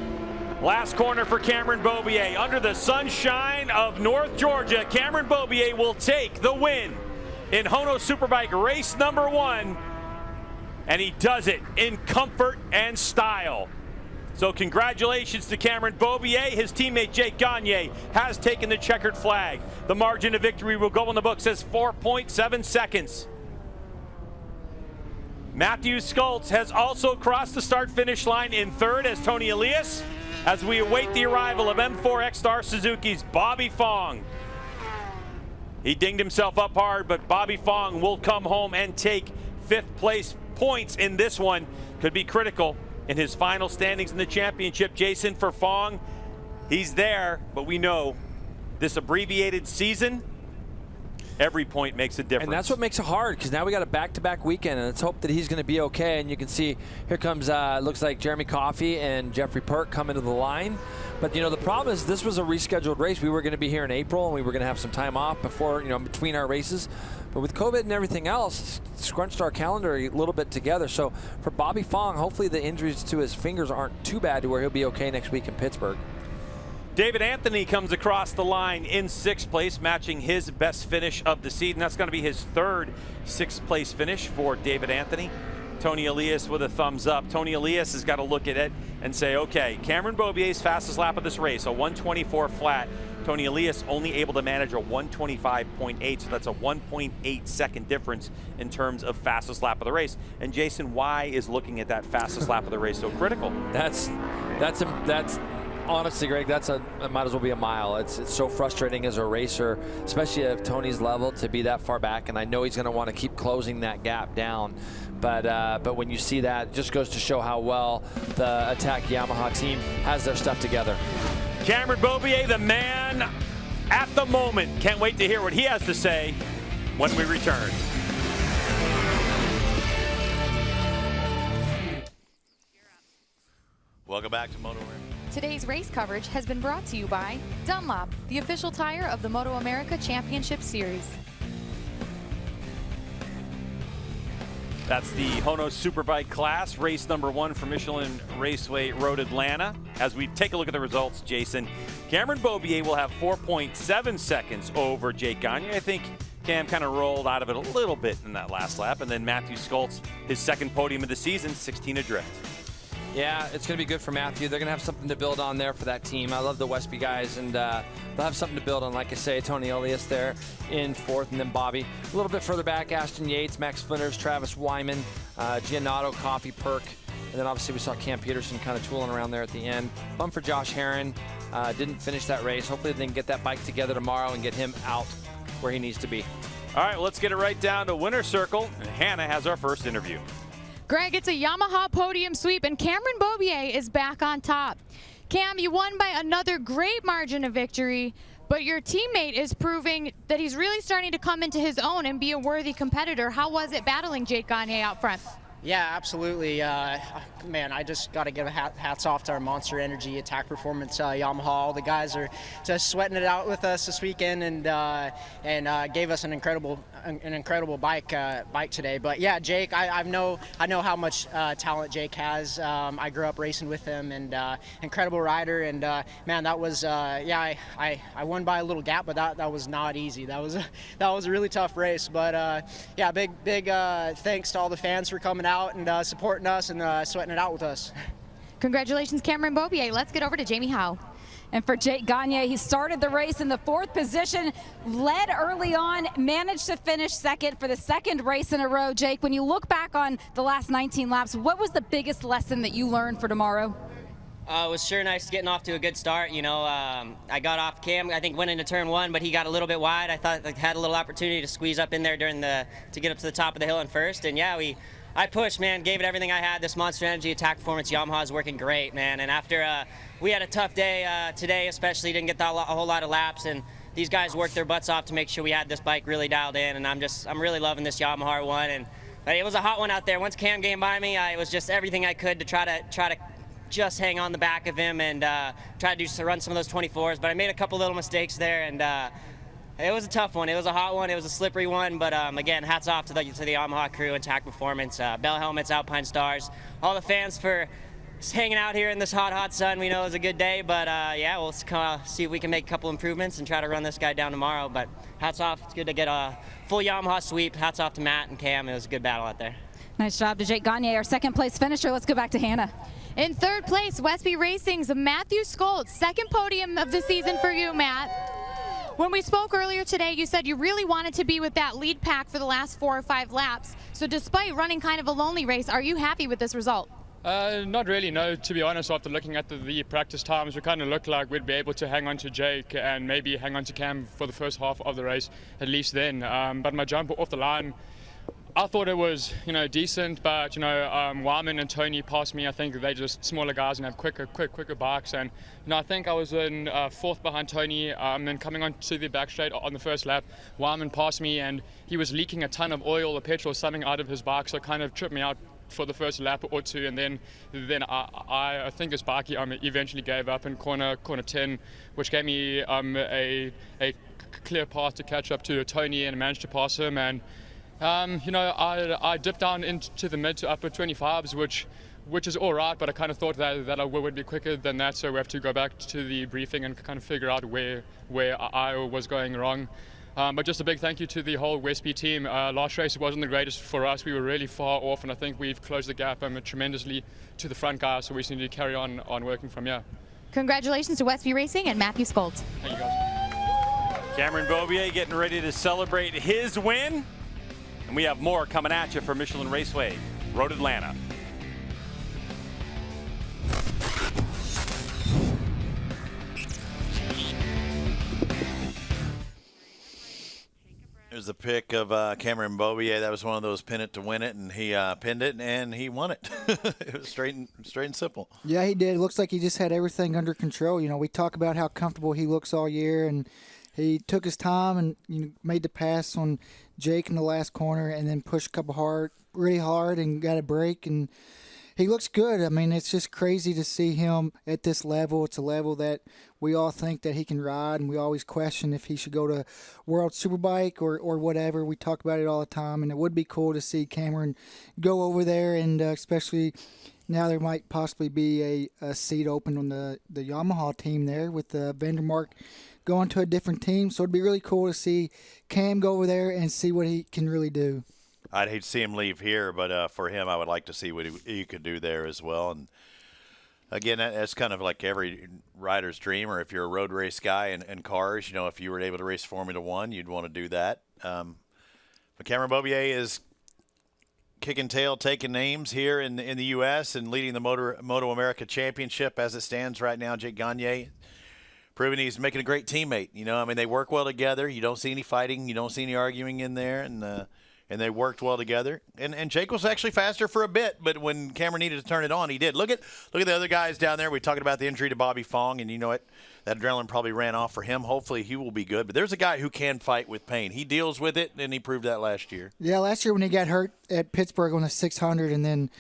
S1: Last corner for Cameron Beaubier. Under the sunshine of North Georgia, Cameron Beaubier will take the win in HONOS Superbike race number 1. And he does it in comfort and style. So congratulations to Cameron Beaubier. His teammate Jake Gagne has taken the checkered flag. The margin of victory will go in the books as 4.7 seconds. Matthew Schultz has also crossed the start-finish line in third as Tony Elias, as we await the arrival of M4 X-Star Suzuki's Bobby Fong. He dinged himself up hard, but Bobby Fong will come home and take 5th place points in this one. Could be critical in his final standings in the championship. Jason, for Fong, he's there, but we know this abbreviated season, every point makes a difference.
S2: And that's what makes it hard, because now we got a back-to-back weekend, and let's hope that he's going to be okay. And you can see here comes, looks like Jeremy Coffey and Jeffrey Perk coming to the line. But, you know, the problem is this was a rescheduled race. We were going to be here in April, and we were going to have some time off before, you know, between our races. But with COVID and everything else, scrunched our calendar a little bit together. So for Bobby Fong, hopefully the injuries to his fingers aren't too bad to where he'll be okay next week in Pittsburgh.
S1: David Anthony comes across the line in 6th place, matching his best finish of the season. That's going to be his 3rd 6th place finish for David Anthony. Tony Elias with a thumbs up. Tony Elias has got to look at it and say, okay, Cameron Beaubier's fastest lap of this race, a 124 flat. Tony Elias only able to manage a 125.8, so that's a 1.8 second difference in terms of fastest lap of the race. And Jason, why is looking at that fastest lap of the race so critical?
S2: That's honestly, Greg, it might as well be a mile. It's so frustrating as a racer, especially at Tony's level, to be that far back. And I know he's going to want to keep closing that gap down. But when you see that, it just goes to show how well the Attack Yamaha team has their stuff together.
S1: Cameron Beaubier, the man at the moment. Can't wait to hear what he has to say when we return.
S9: Welcome back to MotoAmerica.
S8: Today's race coverage has been brought to you by Dunlop, the official tire of the MotoAmerica Championship Series.
S1: That's the HONOS Superbike class, race number 1 for Michelin Raceway Road Atlanta. As we take a look at the results, Jason, Cameron Beaubier will have 4.7 seconds over Jake Gagne. I think Cam kind of rolled out of it a little bit in that last lap. And then Matthew Schultz, his 2nd podium of the season, 16 adrift.
S2: Yeah, it's going to be good for Matthew. They're going to have something to build on there for that team. I love the Westby guys, and they'll have something to build on. Like I say, Tony Elias there in 4th, and then Bobby. A little bit further back, Ashton Yates, Max Flinders, Travis Wyman, Giannotto, Coffey, Perk, and then obviously we saw Cam Peterson kind of tooling around there at the end. Bum for Josh Herron. Didn't finish that race. Hopefully they can get that bike together tomorrow and get him out where he needs to be.
S1: All right, let's get it right down to winner's circle, and Hannah has our first interview.
S4: Greg, it's a Yamaha podium sweep, and Cameron Beaubier is back on top. Cam, you won by another great margin of victory, but your teammate is proving that he's really starting to come into his own and be a worthy competitor. How was it battling Jake Gagne out front?
S5: Yeah, absolutely. Man, I just got to give hats off to our Monster Energy Attack Performance Yamaha. All the guys are just sweating it out with us this weekend, and gave us an incredible bike today. But yeah, Jake, I know how much talent Jake has. I grew up racing with him, and incredible rider. And man, that was I won by a little gap, but that was not easy. That was a really tough race. But yeah, big thanks to all the fans for coming out and supporting us and sweating it out with us.
S4: Congratulations, Cameron Beaubier. Let's get over to Jamie Howe.
S6: And for Jake Gagne, he started the race in the 4th position, led early on, managed to finish 2nd for the 2nd race in a row. Jake, when you look back on the last 19 laps, what was the biggest lesson that you learned for tomorrow?
S10: It was sure nice getting off to a good start. You know, I got off Cam, I think, went into turn 1, but he got a little bit wide. I thought I had a little opportunity to squeeze up in there to get up to the top of the hill in first. And yeah, I pushed, man, gave it everything I had. This Monster Energy Attack Performance Yamaha is working great, man. And after we had a tough day today, especially didn't get a whole lot of laps, and these guys worked their butts off to make sure we had this bike really dialed in. And I'm really loving this Yamaha one. And it was a hot one out there. Once Cam came by me, it was just everything I could to try to just hang on the back of him and try to run some of those 24s. But I made a couple little mistakes there, and it was a tough one. It was a hot one. It was a slippery one. But again, hats off to the Yamaha crew and TAC Performance, Bell Helmets, Alpine Stars, all the fans for hanging out here in this hot sun. We know it was a good day, but yeah, we'll see if we can make a couple improvements and try to run this guy down tomorrow. But hats off. It's good to get a full Yamaha sweep. Hats off to Matt and Cam. It was a good battle out there.
S6: Nice job to Jake Gagne, our second place finisher. Let's go back to Hannah.
S4: In third place, Westby Racing's Matthew Skoltz. Second podium of the season for you, Matt. When we spoke earlier today, you said you really wanted to be with that lead pack for the last 4 or 5 laps. So despite running kind of a lonely race, are you happy with this result?
S11: Not really, no. To be honest, after looking at the practice times, we kind of looked like we'd be able to hang on to Jake and maybe hang on to Cam for the first half of the race, at least then. But my jump off the line, I thought it was, decent, but, Wyman and Tony passed me. I think they're just smaller guys and have quicker bikes. And, I think I was in fourth behind Tony. Then coming on to the back straight on the first lap, Wyman passed me and he was leaking a ton of oil or petrol or something out of his bike, so it kind of tripped me out for the first lap or two. And then I think his bike eventually gave up in corner 10, which gave me a clear path to catch up to Tony and managed to pass him. And I dipped down into the mid to upper 25s, which is all right, but I kind of thought that I would be quicker than that, so we have to go back to the briefing and kind of figure out where I was going wrong. But just a big thank you to the whole Westby team. Last race wasn't the greatest for us. We were really far off, and I think we've closed the gap tremendously to the front guys, so we just need to carry on working from here.
S4: Congratulations to Westby Racing and Matthew Skoltz.
S11: Thank you, guys.
S1: Cameron Beaubier getting ready to celebrate his win. And we have more coming at you for Michelin Raceway Road Atlanta.
S9: There's the pick of Cameron Beaubier. That was one of those pin it to win it, and he pinned it, and he won it. It was straight and simple.
S12: Yeah, he did. It looks like he just had everything under control. We talk about how comfortable he looks all year, and he took his time and made the pass on Jake in the last corner and then pushed a couple really hard and got a break, and he looks good. I mean, it's just crazy to see him at this level. It's a level that we all think that he can ride, and we always question if he should go to World Superbike or whatever. We talk about it all the time, and it would be cool to see Cameron go over there, and especially now there might possibly be a seat open on the Yamaha team there with Vandermark going to a different team. So it'd be really cool to see Cam go over there and see what he can really do.
S9: I'd hate to see him leave here, but for him, I would like to see what he could do there as well. And again, that's kind of like every rider's dream, or if you're a road race guy and cars, if you were able to race Formula One, you'd want to do that. But Cameron Beaubier is kicking tail, taking names here in the U.S. and leading the MotoAmerica Championship as it stands right now. Jake Gagne proving he's making a great teammate. They work well together. You don't see any fighting. You don't see any arguing in there, and they worked well together. And Jake was actually faster for a bit, but when Cameron needed to turn it on, he did. Look at the other guys down there. We talked about the injury to Bobby Fong, and you know what? That adrenaline probably ran off for him. Hopefully he will be good. But there's a guy who can fight with pain. He deals with it, and he proved that last year.
S12: Yeah, last year when he got hurt at Pittsburgh on the 600 and then,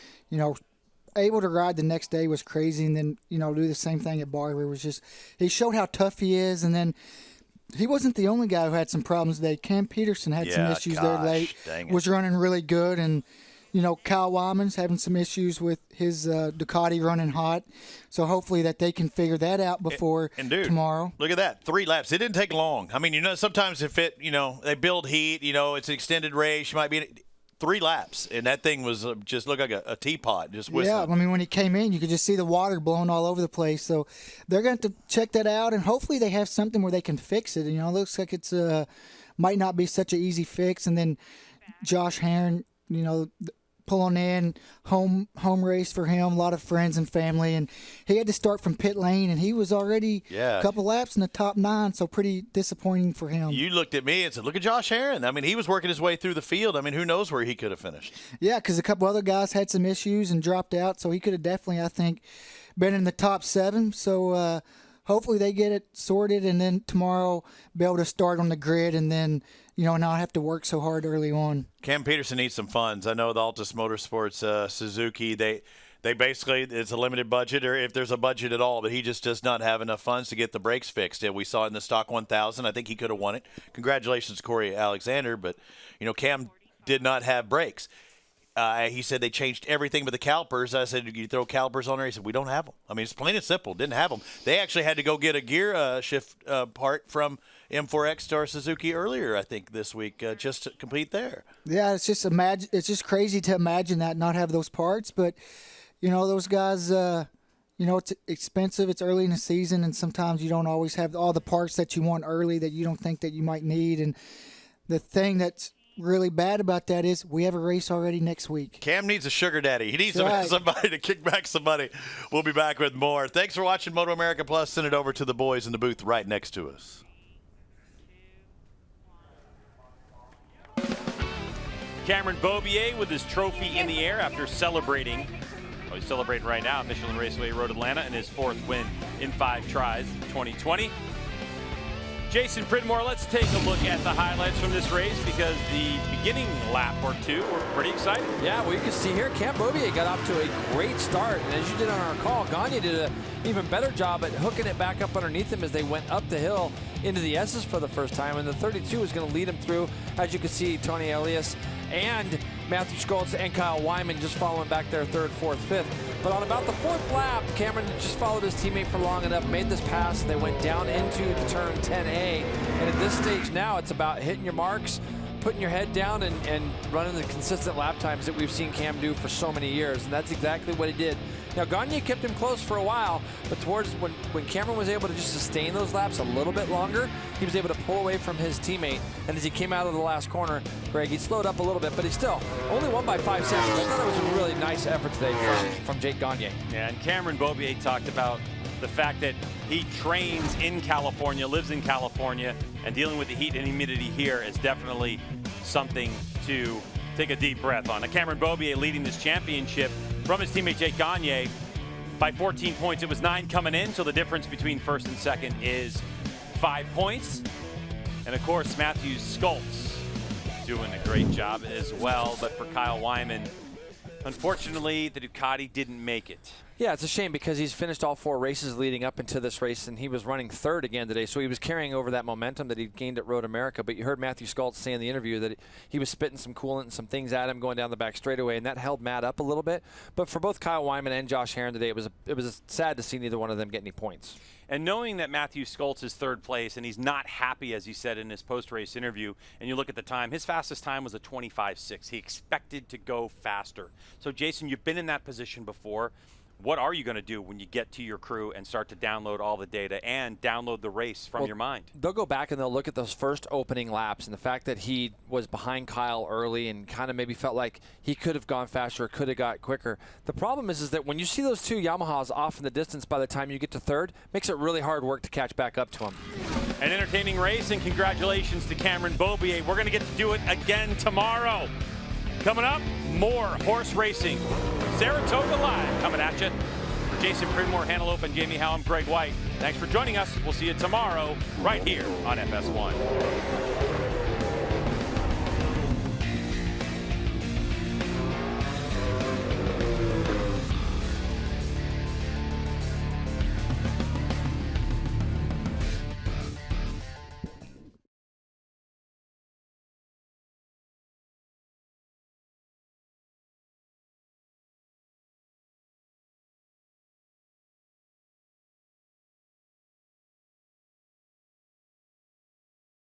S12: able to ride the next day was crazy, and then, do the same thing at Barber. It was just – he showed how tough he is, and then – he wasn't the only guy who had some problems today. Cam Peterson had some issues there late. Was running really good. And, Kyle Wyman's having some issues with his Ducati running hot. So hopefully that they can figure that out before tomorrow.
S9: Look at that. 3 laps. It didn't take long. Sometimes if they build heat, it's an extended race. You might be 3 laps. And that thing was just looked like a teapot, just whistling.
S12: Yeah, when he came in, you could just see the water blowing all over the place. So they're going to check that out, and hopefully they have something where they can fix it. It looks like it's might not be such an easy fix. And then Josh Herron, pulling in home race for him, a lot of friends and family, and he had to start from pit lane, and he was already a couple laps in the top 9, so pretty disappointing for him.
S9: You looked at me and said, look at Josh Herron. He was working his way through the field. Who knows where he could have finished.
S12: Yeah, because a couple other guys had some issues and dropped out, so he could have definitely, I think, been in the top 7. So hopefully they get it sorted, and then tomorrow be able to start on the grid, and then not have to work so hard early on.
S9: Cam Peterson needs some funds. I know the Altus Motorsports Suzuki, they it's a limited budget, or if there's a budget at all, but he just does not have enough funds to get the brakes fixed. And we saw it in the Stock 1000. I think he could have won it. Congratulations, Corey Alexander. But, Cam did not have brakes. He said they changed everything but the calipers. I said, you throw calipers on there? He said, we don't have them. I mean, it's plain and simple. Didn't have them. They actually had to go get a gear shift part from M4X Star Suzuki earlier, I think, this week, just to compete there.
S12: Yeah, it's just crazy to imagine that, not have those parts. But, those guys, it's expensive. It's early in the season, and sometimes you don't always have all the parts that you want early that you don't think that you might need. And the thing that's really bad about that is we have a race already next week.
S9: Cam needs a sugar daddy. He needs somebody to kick back some money. We'll be back with more. Thanks for watching MotoAmerica Plus. Send it over to the boys in the booth right next to us.
S1: Cameron Beaubier with his trophy in the air after celebrating. He's celebrating right now at Michelin Raceway Road Atlanta in his 4th win in 5 tries in 2020. Jason Pridmore, let's take a look at the highlights from this race, because the beginning lap or two were pretty exciting.
S2: Yeah, well, you can see here, Cam Beaubier got off to a great start. And as you did on our call, Gagne did an even better job at hooking it back up underneath him as they went up the hill into the S's for the first time. And the 32 is going to lead him through, as you can see, Tony Elias and Matthew Schultz and Kyle Wyman just following back there 3rd, 4th, 5th. But on about the 4th lap, Cameron just followed his teammate for long enough, made this pass. They went down into the turn 10A. And at this stage now, it's about hitting your marks, putting your head down, and running the consistent lap times that we've seen Cam do for so many years. And that's exactly what he did. Now, Gagne kept him close for a while, but towards when Cameron was able to just sustain those laps a little bit longer, he was able to pull away from his teammate. And as he came out of the last corner, Greg, he slowed up a little bit, but he still only won by 5 seconds. I thought it was a really nice effort today from Jake Gagne.
S1: Yeah, and Cameron Beaubier talked about the fact that he trains in California, lives in California, and dealing with the heat and humidity here is definitely something to take a deep breath on. Now, Cameron Beaubier leading this championship from his teammate Jake Gagne by 14 points. It was 9 coming in, so the difference between 1st and 2nd is 5 points. And of course, Matthew Schultz doing a great job as well. But for Kyle Wyman, unfortunately, the Ducati didn't make it.
S2: Yeah, it's a shame because he's finished all 4 races leading up into this race, and he was running 3rd again today, so he was carrying over that momentum that he gained at Road America. But you heard Matthew Schultz say in the interview that he was spitting some coolant and some things at him going down the back straightaway, and that held Matt up a little bit. But for both Kyle Wyman and Josh Herron today, it was sad to see neither one of them get any points.
S1: And knowing that Matthew Schultz is 3rd place and he's not happy, as he said in his post-race interview, and you look at the time, his fastest time was a 25.6. He expected to go faster. So, Jason, you've been in that position before. What are you going to do when you get to your crew and start to download all the data and download the race from your mind?
S2: They'll go back and they'll look at those first opening laps and the fact that he was behind Kyle early and kind of maybe felt like he could have gone faster, could have got quicker. The problem is that when you see those 2 Yamahas off in the distance by the time you get to 3rd, makes it really hard work to catch back up to them.
S1: An entertaining race, and congratulations to Cameron Beaubier. We're going to get to do it again tomorrow. Coming up, more horse racing. Saratoga Live coming at you. For Jason Pridmore, Hannah Lope, and Jamie Howe, I'm Greg White. Thanks for joining us. We'll see you tomorrow right here on FS1.